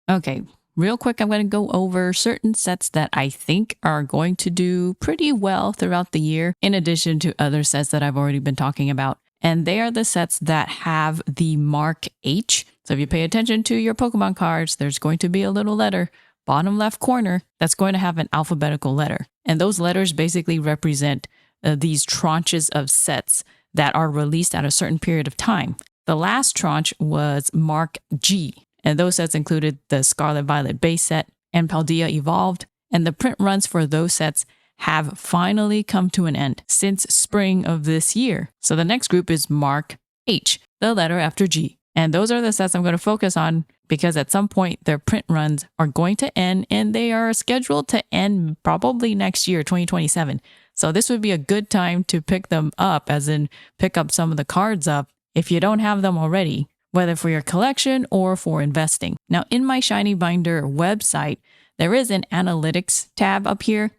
Okay, real quick, I'm going to go over certain sets that I think are going to do pretty well throughout the year, in addition to other sets that I've already been talking about. And they are the sets that have the mark H. So if you pay attention to your Pokemon cards, there's going to be a little letter, bottom left corner, that's going to have an alphabetical letter. And those letters basically represent these tranches of sets that are released at a certain period of time. The last tranche was mark G. And those sets included the Scarlet Violet base set and Paldea Evolved. And the print runs for those sets have finally come to an end since spring of this year. So the next group is mark H, the letter after G. And those are the sets I'm going to focus on because at some point their print runs are going to end and they are scheduled to end probably next year, 2027. So this would be a good time to pick them up, as in pick up some of the cards up if you don't have them already, whether for your collection or for investing. Now, in my Shiny Binder website, there is an analytics tab up here,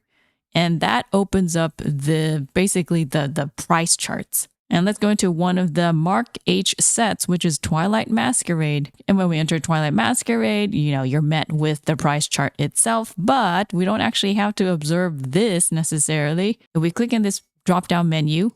and that opens up basically the price charts. And let's go into one of the Mark H sets, which is Twilight Masquerade. And when we enter Twilight Masquerade, you're met with the price chart itself, but we don't actually have to observe this necessarily. If we click in this drop-down menu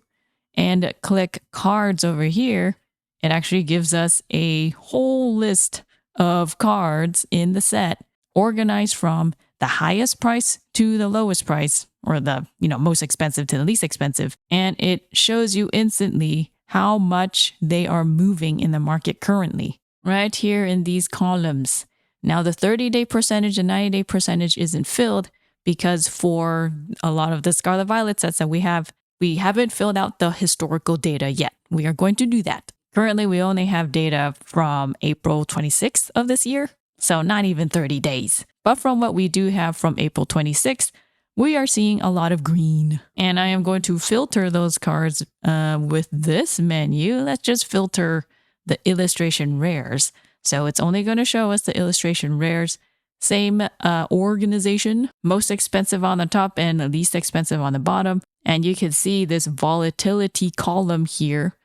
and click cards over here, it actually gives us a whole list of cards in the set organized from the highest price to the lowest price, or the most expensive to the least expensive. And it shows you instantly how much they are moving in the market currently, right here in these columns. Now the 30-day percentage and 90-day percentage isn't filled because for a lot of the Scarlet Violet sets that we haven't filled out the historical data yet. We are going to do that. Currently, we only have data from April 26th of this year, so not even 30 days. But from what we do have from April 26th, we are seeing a lot of green. And I am going to filter those cards with this menu. Let's just filter the illustration rares. So it's only going to show us the illustration rares. Same organization, most expensive on the top and least expensive on the bottom. And you can see this volatility column here,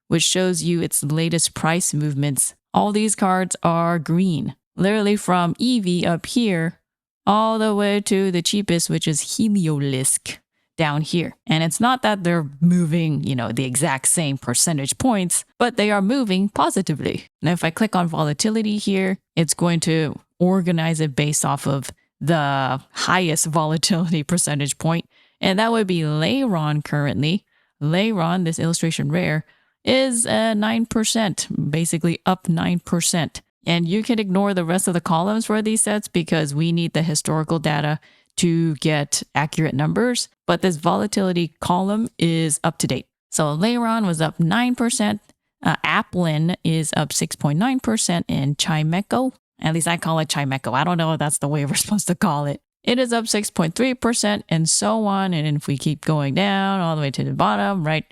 which shows you its latest price movements. All these cards are green, literally from Eevee up here all the way to the cheapest, which is Heliolisk down here. And it's not that they're moving, the exact same percentage points, but they are moving positively. Now, if I click on volatility here, it's going to organize it based off of the highest volatility percentage point. And that would be Lairon currently. Lairon, this illustration rare, is 9%, basically up 9%. And you can ignore the rest of the columns for these sets because we need the historical data to get accurate numbers. But this volatility column is up to date. So Lairon was up 9%. Applin is up 6.9%. And Chimecho, at least I call it Chimecho. I don't know if that's the way we're supposed to call it. It is up 6.3% and so on. And if we keep going down all the way to the bottom, right,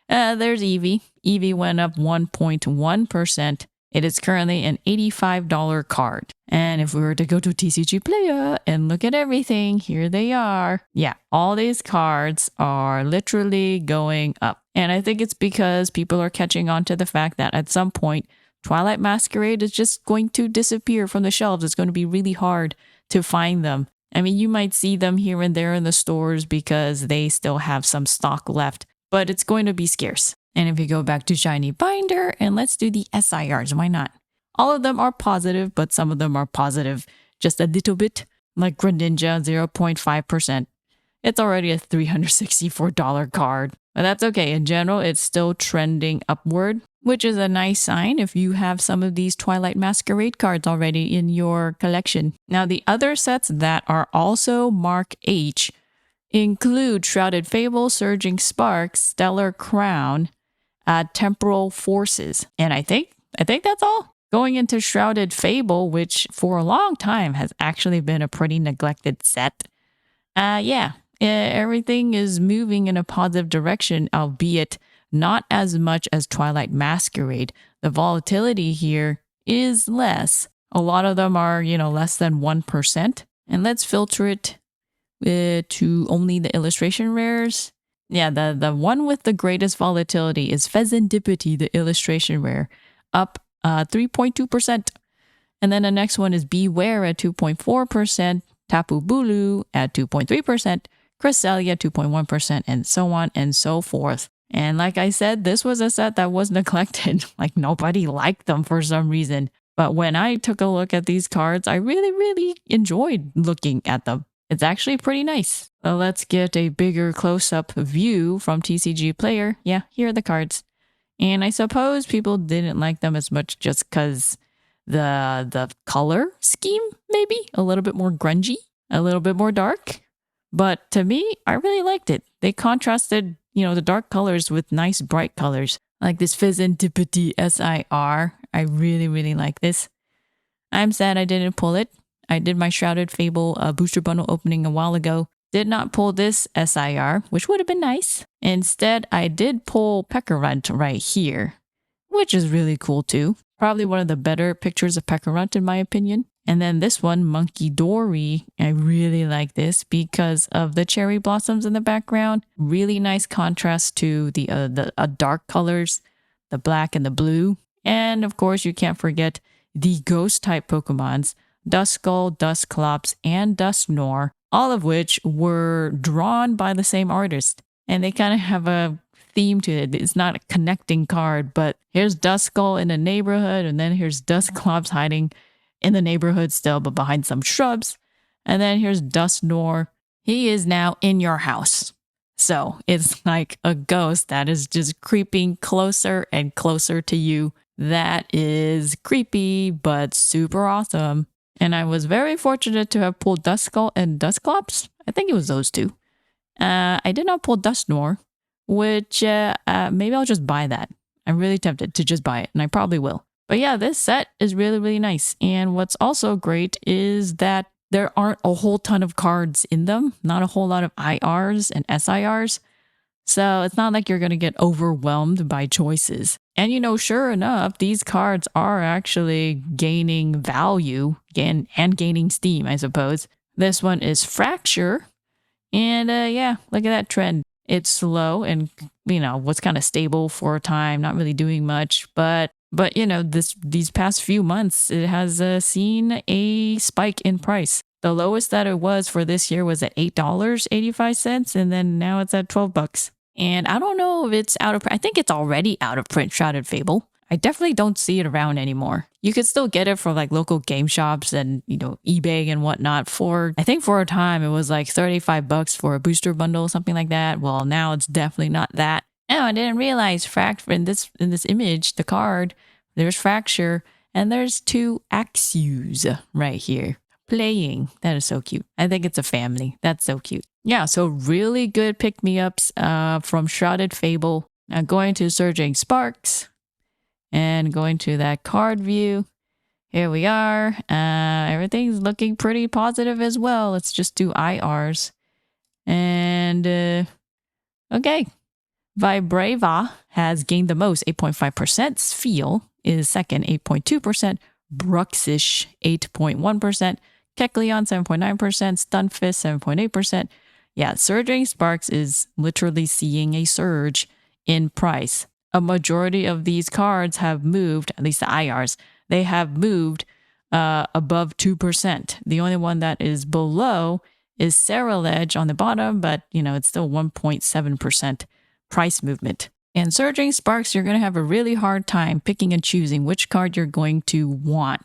there's Eevee. Eevee went up 1.1%. It is currently an $85 card. And if we were to go to TCG Player and look at everything, here they are. Yeah, all these cards are literally going up. And I think it's because people are catching on to the fact that at some point, Twilight Masquerade is just going to disappear from the shelves. It's going to be really hard to find them. I mean, you might see them here and there in the stores because they still have some stock left, but it's going to be scarce. And if you go back to Shiny Binder and let's do the SIRs, why not? All of them are positive, but some of them are positive just a little bit, like Greninja, 0.5%. It's already a $364 card, but that's okay. In general, it's still trending upward, which is a nice sign if you have some of these Twilight Masquerade cards already in your collection. Now, the other sets that are also Mark H include Shrouded Fable, Surging Sparks, Stellar Crown, Temporal Forces. And I think that's all. Going into Shrouded Fable, which for a long time has actually been a pretty neglected set. Everything is moving in a positive direction, albeit not as much as Twilight Masquerade. The volatility here is less. A lot of them are, less than 1%. And let's filter it to only the illustration rares. Yeah, the one with the greatest volatility is Pheasantipity, the illustration rare, up 3.2%. And then the next one is Beware at 2.4%, Tapu Bulu at 2.3%, Cresselia 2.1%, and so on and so forth. And like I said, this was a set that was neglected. Like nobody liked them for some reason. But when I took a look at these cards, I really, really enjoyed looking at them. It's actually pretty nice. So let's get a bigger close-up view from TCG Player. Yeah, here are the cards. And I suppose people didn't like them as much just because the color scheme, maybe a little bit more grungy, a little bit more dark. But to me, I really liked it. They contrasted, the dark colors with nice bright colors, like this Fizantipity SIR. I really, really like this. I'm sad I didn't pull it. I did my Shrouded Fable booster bundle opening a while ago. Did not pull this SIR, which would have been nice. Instead, I did pull Peckerant right here, which is really cool too. Probably one of the better pictures of Peckerant in my opinion. And then this one, Monkey Dory, I really like this because of the cherry blossoms in the background. Really nice contrast to the dark colors, the black and the blue. And of course, you can't forget the ghost type Pokemons, Duskull, Dusclops, and Dusknoir, all of which were drawn by the same artist. And they kind of have a theme to it. It's not a connecting card, but here's Duskull in the neighborhood, and then here's Dusclops hiding in the neighborhood still, but behind some shrubs. And then here's Dusknoir. He is now in your house. So it's like a ghost that is just creeping closer and closer to you. That is creepy, but super awesome. And I was very fortunate to have pulled Duskull and Dusclops. I think it was those two. I did not pull Dusknoir, which maybe I'll just buy that. I'm really tempted to just buy it, and I probably will. But yeah, this set is really, really nice. And what's also great is that there aren't a whole ton of cards in them, not a whole lot of IRs and SIRs. So it's not like you're going to get overwhelmed by choices. And sure enough, these cards are actually gaining value and gaining steam, I suppose. This one is Fracture. And yeah, look at that trend. It's slow and, was kind of stable for a time, not really doing much. But these past few months, it has seen a spike in price. The lowest that it was for this year was at $8.85, and then now it's at $12. And I don't know if it's out of print. I think it's already out of print, Shrouded Fable. I definitely don't see it around anymore. You could still get it for like local game shops and, eBay and whatnot I think for a time it was like $35 for a booster bundle, something like that. Well, now it's definitely not that. Oh, I didn't realize in this image, the card, there's Fracture and there's two Axews right here playing. That is so cute. I think it's a family. That's so cute. Yeah, so really good pick-me-ups from Shrouded Fable. Now going to Surging Sparks and going to that card view. Here we are. Everything's looking pretty positive as well. Let's just do IRs. And okay. Vibrava has gained the most, 8.5%. Sfeel is second, 8.2%. Bruxish, 8.1%. Kecleon, 7.9%. Stunfisk, 7.8%. Yeah, Surging Sparks is literally seeing a surge in price. A majority of these cards have moved, at least the IRs, they have moved above 2%. The only one that is below is Ceruledge on the bottom, but it's still 1.7% price movement. And Surging Sparks, you're going to have a really hard time picking and choosing which card you're going to want,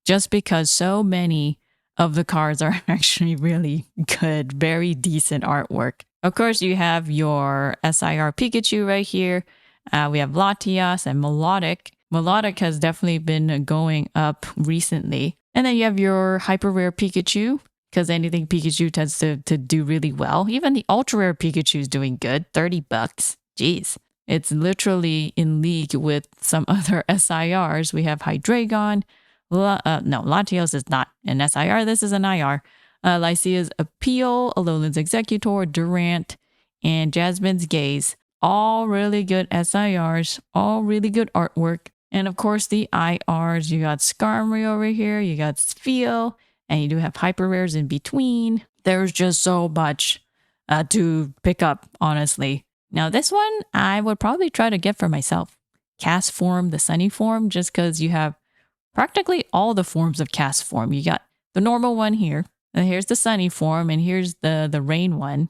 just because so many of the cards are actually really good, very decent artwork. Of course, you have your SIR Pikachu right here. We have Latias and Melodic. Melodic has definitely been going up recently. And then you have your hyper rare Pikachu, because anything Pikachu tends to do really well. Even the ultra rare Pikachu is doing good, $30. Jeez. It's literally in league with some other SIRs. We have Hydreigon. No, Latios is not an SIR. This is an IR. Lycia's Appeal, Alolan's Executor, Durant, and Jasmine's Gaze. All really good SIRs, all really good artwork. And of course, the IRs, you got Skarmory over here, you got Sfeel, and you do have hyper rares in between. There's just so much to pick up, honestly. Now, this one, I would probably try to get for myself. Cast form, the Sunny form, just because you have practically all the forms of cast form. You got the normal one here, and here's the sunny form, and here's the rain one.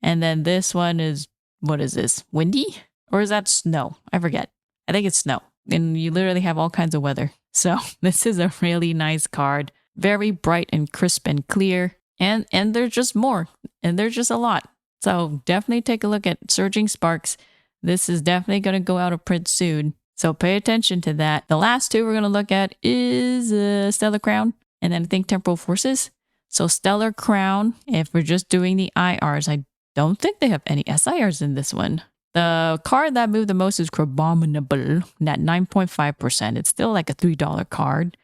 And then this one is, what is this? Windy? Or is that snow? I forget. I think it's snow. And you literally have all kinds of weather. So this is a really nice card. Very bright and crisp and clear. And there's just more. And there's just a lot. So definitely take a look at Surging Sparks. This is definitely going to go out of print soon. So pay attention to that. The last two we're going to look at is Stellar Crown and then I think Temporal Forces. So Stellar Crown, if we're just doing the IRs, I don't think they have any SIRs in this one. The card that moved the most is Crabominable at 9.5%. It's still like a $3 card.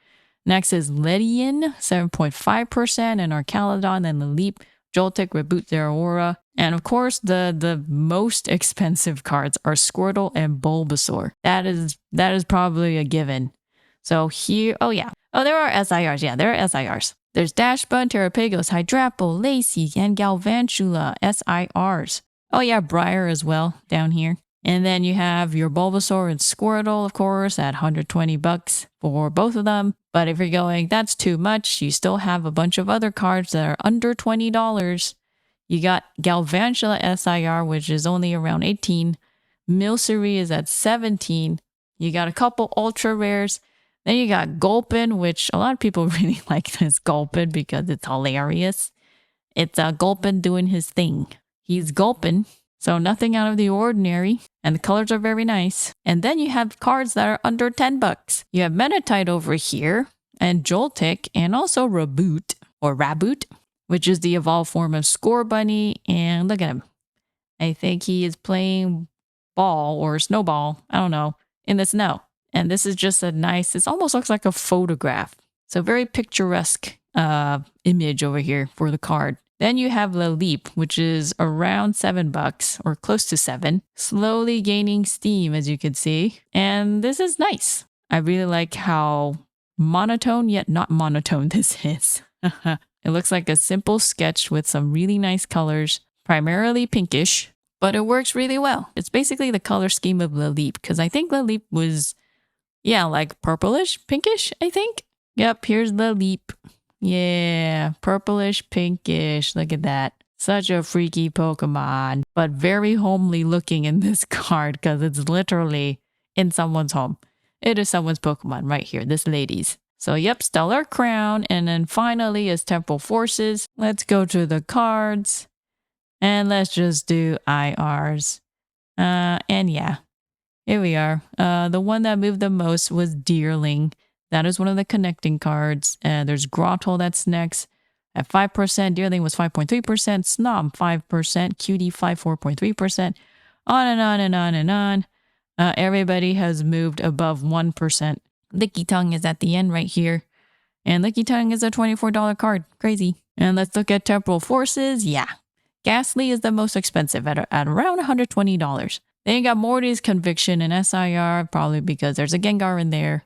Next is Ledian, 7.5%, and Arcalodon, and the Leap, Joltik, Reboot Zeraora. And of course, the most expensive cards are Squirtle and Bulbasaur. That is probably a given. So here, oh yeah. Oh, there are SIRs. Yeah, there are SIRs. There's Dashbun, Terrapagos, Hydrapple, Lacy, and Galvantula, SIRs. Oh yeah, Briar as well down here. And then you have your Bulbasaur and Squirtle, of course, at $120 for both of them. But if you're going, that's too much, you still have a bunch of other cards that are under $20. You got Galvantula SIR, which is only around 18. Milcery is at 17. You got a couple ultra rares. Then you got Gulpin, which a lot of people really like this Gulpin because it's hilarious. It's Gulpin doing his thing. He's Gulpin, so nothing out of the ordinary. And the colors are very nice. And then you have cards that are under $10. You have Meditite over here, and Joltik, and also Reboot, or Raboot, which is the evolved form of Scorbunny. And look at him. I think he is playing ball or snowball, I don't know, in the snow. And this is just a nice, it almost looks like a photograph. So very picturesque image over here for the card. Then you have the Leap, which is around $7 or close to 7, slowly gaining steam, as you can see. And this is nice. I really like how monotone yet not monotone this is. It looks like a simple sketch with some really nice colors, primarily pinkish, but it works really well. It's basically the color scheme of the Leap, because I think the Leap was, yeah, like purplish, pinkish, I think. Yep, here's the Leap. Yeah, purplish, pinkish. Look at that. Such a freaky Pokemon, but very homely looking in this card because it's literally in someone's home. It is someone's Pokemon right here, this lady's. So yep, Stellar Crown. And then finally is Temporal Forces. Let's go to the cards. And let's just do IRs. And yeah, here we are. The one that moved the most was Deerling. That is one of the connecting cards. There's Grottle that's next at 5%. Deerling was 5.3%. Snob 5%. Cutie 4.3%. On and on and on and on. Everybody has moved above 1%. Licky Tongue is at the end right here. And Licky Tongue is a $24 card. Crazy. And let's look at Temporal Forces. Yeah. Ghastly is the most expensive at around $120. Then you got Morty's Conviction and SIR, probably because there's a Gengar in there.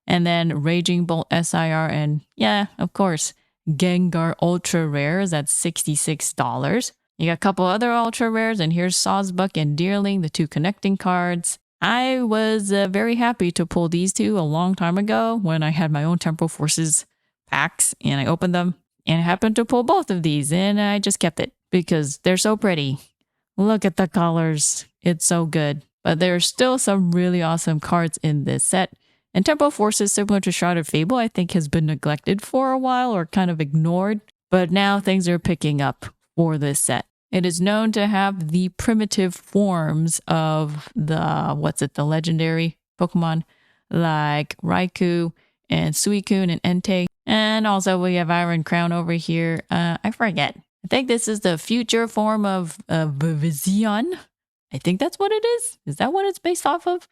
And then Raging Bolt SIR, and yeah, of course, Gengar Ultra Rares at $66. You got a couple other Ultra Rares, and here's Sawsbuck and Deerling, the two connecting cards. I was very happy to pull these two a long time ago when I had my own Temporal Forces packs, and I opened them, and I happened to pull both of these, and I just kept it because they're so pretty. Look at the colors. It's so good. But there's still some really awesome cards in this set. And Temporal Forces, similar to Shrouded Fable, I think has been neglected for a while or kind of ignored. But now things are picking up for this set. It is known to have the primitive forms of the legendary Pokemon like Raikou and Suicune and Entei. And also we have Iron Crown over here. I forget. I think this is the future form of Vizion. I think that's what it is. Is that what it's based off of?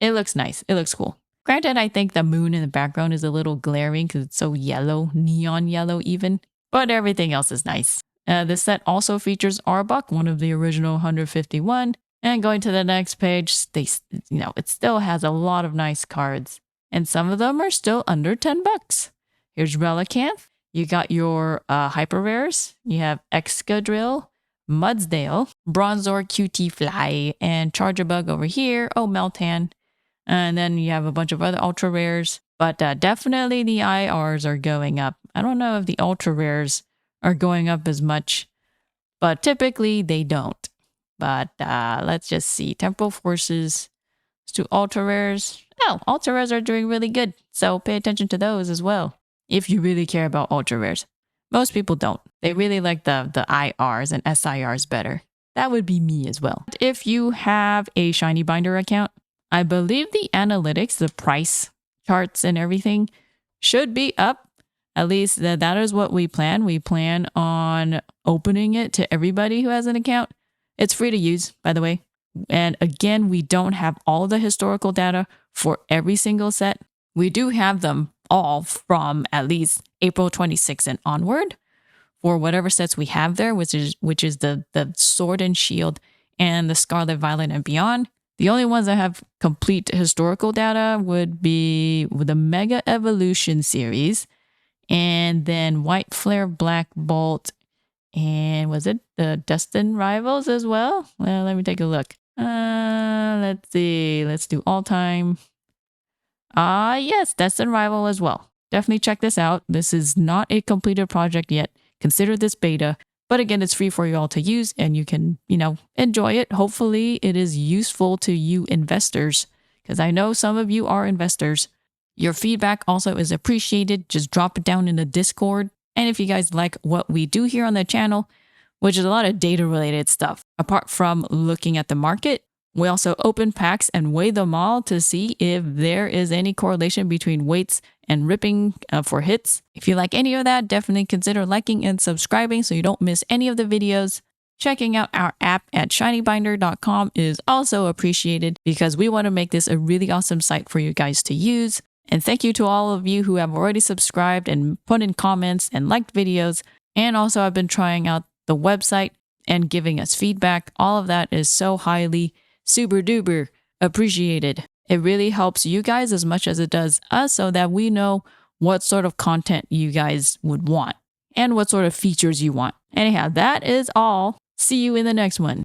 It looks nice. It looks cool. Granted, I think the moon in the background is a little glaring because it's so yellow, neon yellow even. But everything else is nice. This set also features Arbok, one of the original 151. And going to the next page, it still has a lot of nice cards. And some of them are still under $10. Here's Relicanth. You got your Hyper Rares. You have Excadrill, Mudsdale, Bronzor, QT Fly, and Charjabug over here. Oh, Meltan. And then you have a bunch of other ultra rares. But definitely the IRs are going up. I don't know if the ultra rares are going up as much, but typically they don't. But let's just see. Temporal Forces to ultra rares. Oh, ultra rares are doing really good. So pay attention to those as well. If you really care about ultra rares. Most people don't. They really like the IRs and SIRs better. That would be me as well. If you have a Shiny Binder account, I believe the analytics, the price charts and everything should be up. At least that is what we plan. We plan on opening it to everybody who has an account. It's free to use, by the way. And again, we don't have all the historical data for every single set. We do have them all from at least April 26th and onward for whatever sets we have there, which is the Sword and Shield and the Scarlet Violet and beyond. The only ones that have complete historical data would be the Mega Evolution series, and then White Flare, Black Bolt, and was it the Destined Rivals as well? Well, let me take a look. Let's see. Let's do all time. Yes, Destined Rival as well. Definitely check this out. This is not a completed project yet. Consider this beta. But again, it's free for you all to use and you can, enjoy it. Hopefully it is useful to you investors because I know some of you are investors. Your feedback also is appreciated. Just drop it down in the Discord. And if you guys like what we do here on the channel, which is a lot of data related stuff, apart from looking at the market, we also open packs and weigh them all to see if there is any correlation between weights and ripping for hits. If you like any of that, definitely consider liking and subscribing so you don't miss any of the videos. Checking out our app at shinybinder.com is also appreciated because we want to make this a really awesome site for you guys to use. And thank you to all of you who have already subscribed and put in comments and liked videos. And also I've been trying out the website and giving us feedback. All of that is so highly super duper appreciated. It really helps you guys as much as it does us so that we know what sort of content you guys would want and what sort of features you want. Anyhow, that is all. See you in the next one.